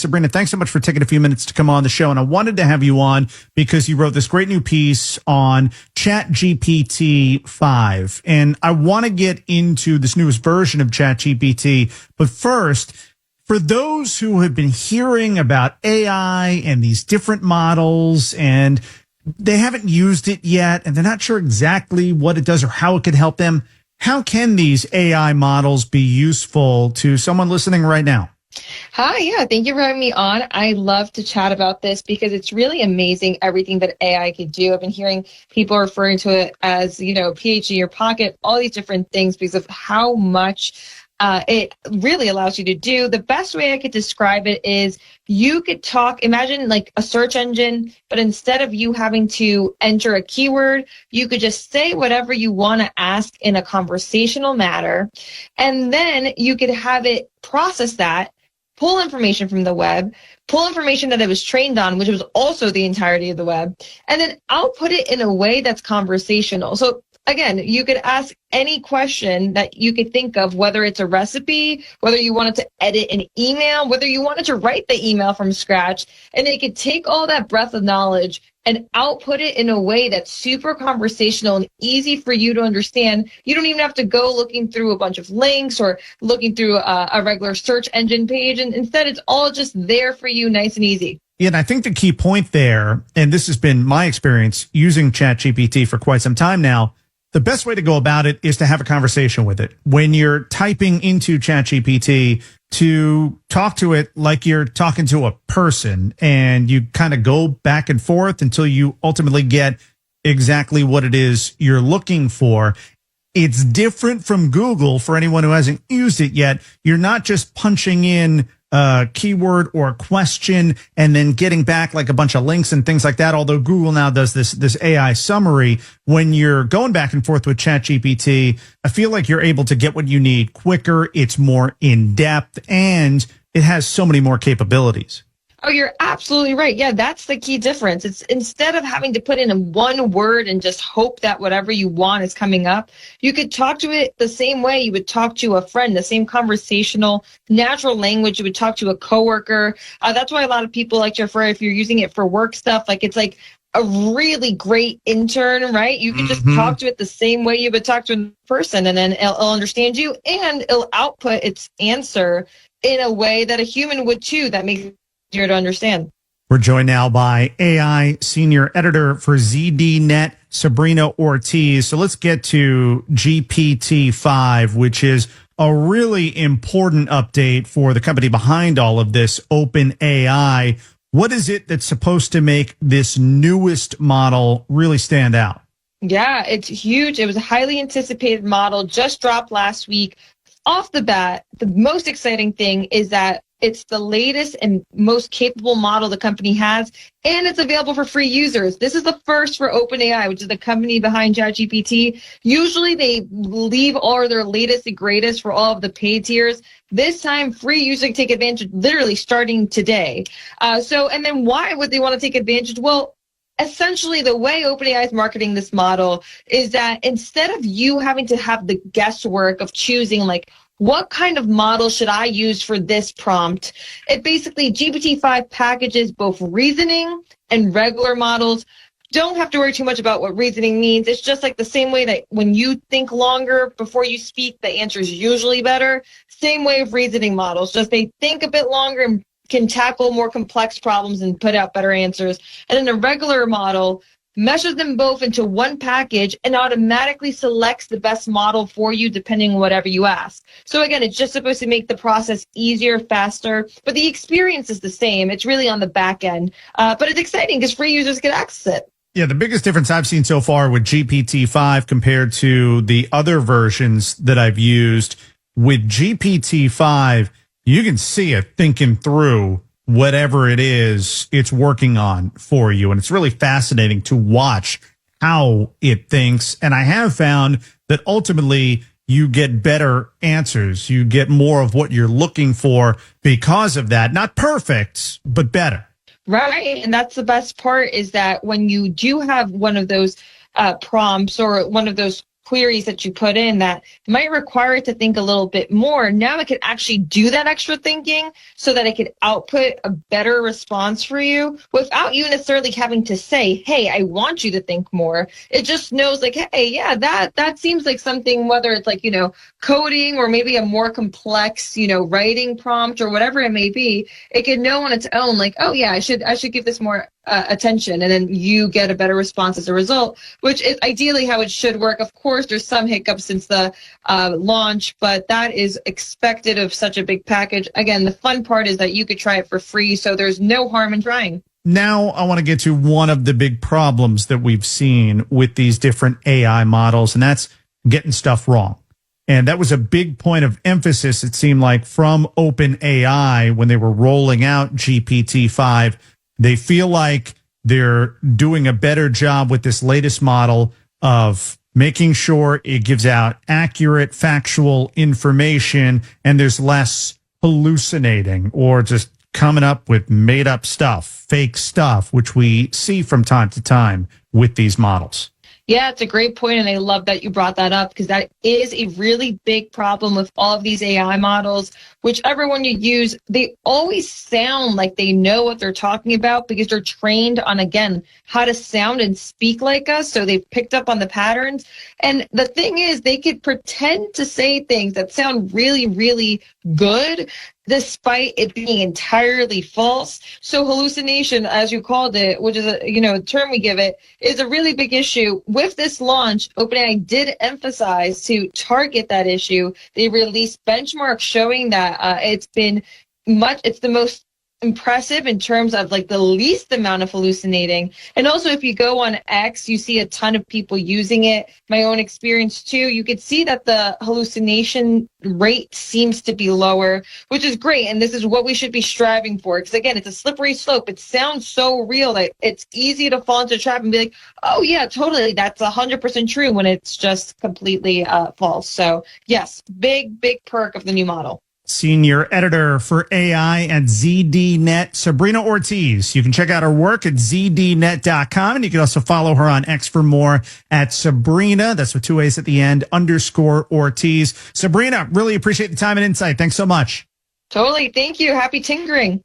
Sabrina, thanks so much for taking a few minutes to come on the show. And I wanted to have you on because you wrote this great new piece on ChatGPT-5. And I want to get into this newest version of ChatGPT. But first, for those who have been hearing about AI and these different models and they haven't used it yet and they're not sure exactly what it does or how it could help them, how can these AI models be useful to someone listening right now? Hi, yeah, thank you for having me on. I love to chat about this because it's really amazing everything that AI could do. I've been hearing people referring to it as, PhD in your pocket, all these different things because of how much it really allows you to do. The best way I could describe it is you could imagine like a search engine, but instead of you having to enter a keyword, you could just say whatever you want to ask in a conversational manner, and then you could have it process that, pull information from the web, pull information that it was trained on, which was also the entirety of the web, and then output it in a way that's conversational. So again, you could ask any question that you could think of, whether it's a recipe, whether you wanted to edit an email, whether you wanted to write the email from scratch, and it could take all that breadth of knowledge and output it in a way that's super conversational and easy for you to understand. You don't even have to go looking through a bunch of links or looking through a regular search engine page. And instead, it's all just there for you, nice and easy. Yeah, and I think the key point there, and this has been my experience using ChatGPT for quite some time now, the best way to go about it is to have a conversation with it. When you're typing into ChatGPT, to talk to it like you're talking to a person, and you kind of go back and forth until you ultimately get exactly what it is you're looking for. It's different from Google. For anyone who hasn't used it yet, you're not just punching in a keyword or a question and then getting back like a bunch of links and things like that. Although Google now does this AI summary, when you're going back and forth with ChatGPT, I feel like you're able to get what you need quicker. It's more in depth and it has so many more capabilities. Oh, you're absolutely right. Yeah, that's the key difference. It's instead of having to put in one word and just hope that whatever you want is coming up, you could talk to it the same way you would talk to a friend, the same conversational, natural language you would talk to a coworker. That's why a lot of people like to refer, if you're using it for work stuff, like it's like a really great intern, right? You can just talk to it the same way you would talk to a person, and then it'll understand you and it'll output its answer in a way that a human would too. That makes easier to understand. We're joined now by AI senior editor for ZDNet, Sabrina Ortiz. So let's get to GPT-5, which is a really important update for the company behind all of this, OpenAI. What is it that's supposed to make this newest model really stand out? Yeah, it's huge. It was a highly anticipated model, just dropped last week. Off the bat, the most exciting thing is that it's the latest and most capable model the company has, and it's available for free users. This is the first for OpenAI, which is the company behind ChatGPT. Usually they leave all their latest and greatest for all of the paid tiers. This time, free users can take advantage literally starting today. And then why would they want to take advantage? Well, essentially, the way OpenAI is marketing this model is that instead of you having to have the guesswork of choosing like, what kind of model should I use for this prompt? It basically, GPT-5 packages both reasoning and regular models. Don't have to worry too much about what reasoning means. It's just like the same way that when you think longer before you speak, the answer is usually better. Same way of reasoning models, just they think a bit longer and can tackle more complex problems and put out better answers. And then a regular model meshes them both into one package and automatically selects the best model for you depending on whatever you ask. So again, it's just supposed to make the process easier, faster, but the experience is the same. It's really on the back end. But it's exciting because free users can access it. Yeah, the biggest difference I've seen so far with GPT-5 compared to the other versions that I've used, with GPT-5, you can see it thinking through whatever it is it's working on for you. And it's really fascinating to watch how it thinks. And I have found that ultimately you get better answers. You get more of what you're looking for because of that. Not perfect, but better. Right. And that's the best part, is that when you do have one of those prompts or one of those queries that you put in that might require it to think a little bit more. Now it can actually do that extra thinking so that it could output a better response for you without you necessarily having to say, hey, I want you to think more. It just knows like, hey, yeah, that seems like something, whether it's like, coding or maybe a more complex, writing prompt or whatever it may be, it can know on its own, like, oh yeah, I should give this more attention, and then you get a better response as a result, which is ideally how it should work. Of course, there's some hiccups since the launch, but that is expected of such a big package. Again, the fun part is that you could try it for free, so there's no harm in trying. Now I want to get to one of the big problems that we've seen with these different AI models, and that's getting stuff wrong. And that was a big point of emphasis, it seemed like, from OpenAI when they were rolling out GPT-5. They feel like they're doing a better job with this latest model of making sure it gives out accurate, factual information, and there's less hallucinating or just coming up with made up stuff, fake stuff, which we see from time to time with these models. Yeah, it's a great point, and I love that you brought that up because that is a really big problem with all of these AI models. Whichever one you use, they always sound like they know what they're talking about because they're trained on, again, how to sound and speak like us, so they've picked up on the patterns. And the thing is, they could pretend to say things that sound really, really good, despite it being entirely false. So hallucination, as you called it, which is a term we give it, is a really big issue. With this launch, OpenAI did emphasize to target that issue. They released benchmarks showing that it's the most impressive in terms of like the least amount of hallucinating. And also, if you go on X, you see a ton of people using it. My own experience too, you could see that the hallucination rate seems to be lower, which is great. And this is what we should be striving for. Because again, it's a slippery slope. It sounds so real that it's easy to fall into a trap and be like, oh yeah, totally, that's 100% true, when it's just completely false. So yes, big perk of the new model. Senior editor for AI at ZDNet, Sabrina Ortiz. You can check out her work at ZDNet.com, and you can also follow her on X for more at Sabrina. That's with 2 A's at the end, _Ortiz. Sabrina, really appreciate the time and insight. Thanks so much. Totally. Thank you. Happy tinkering.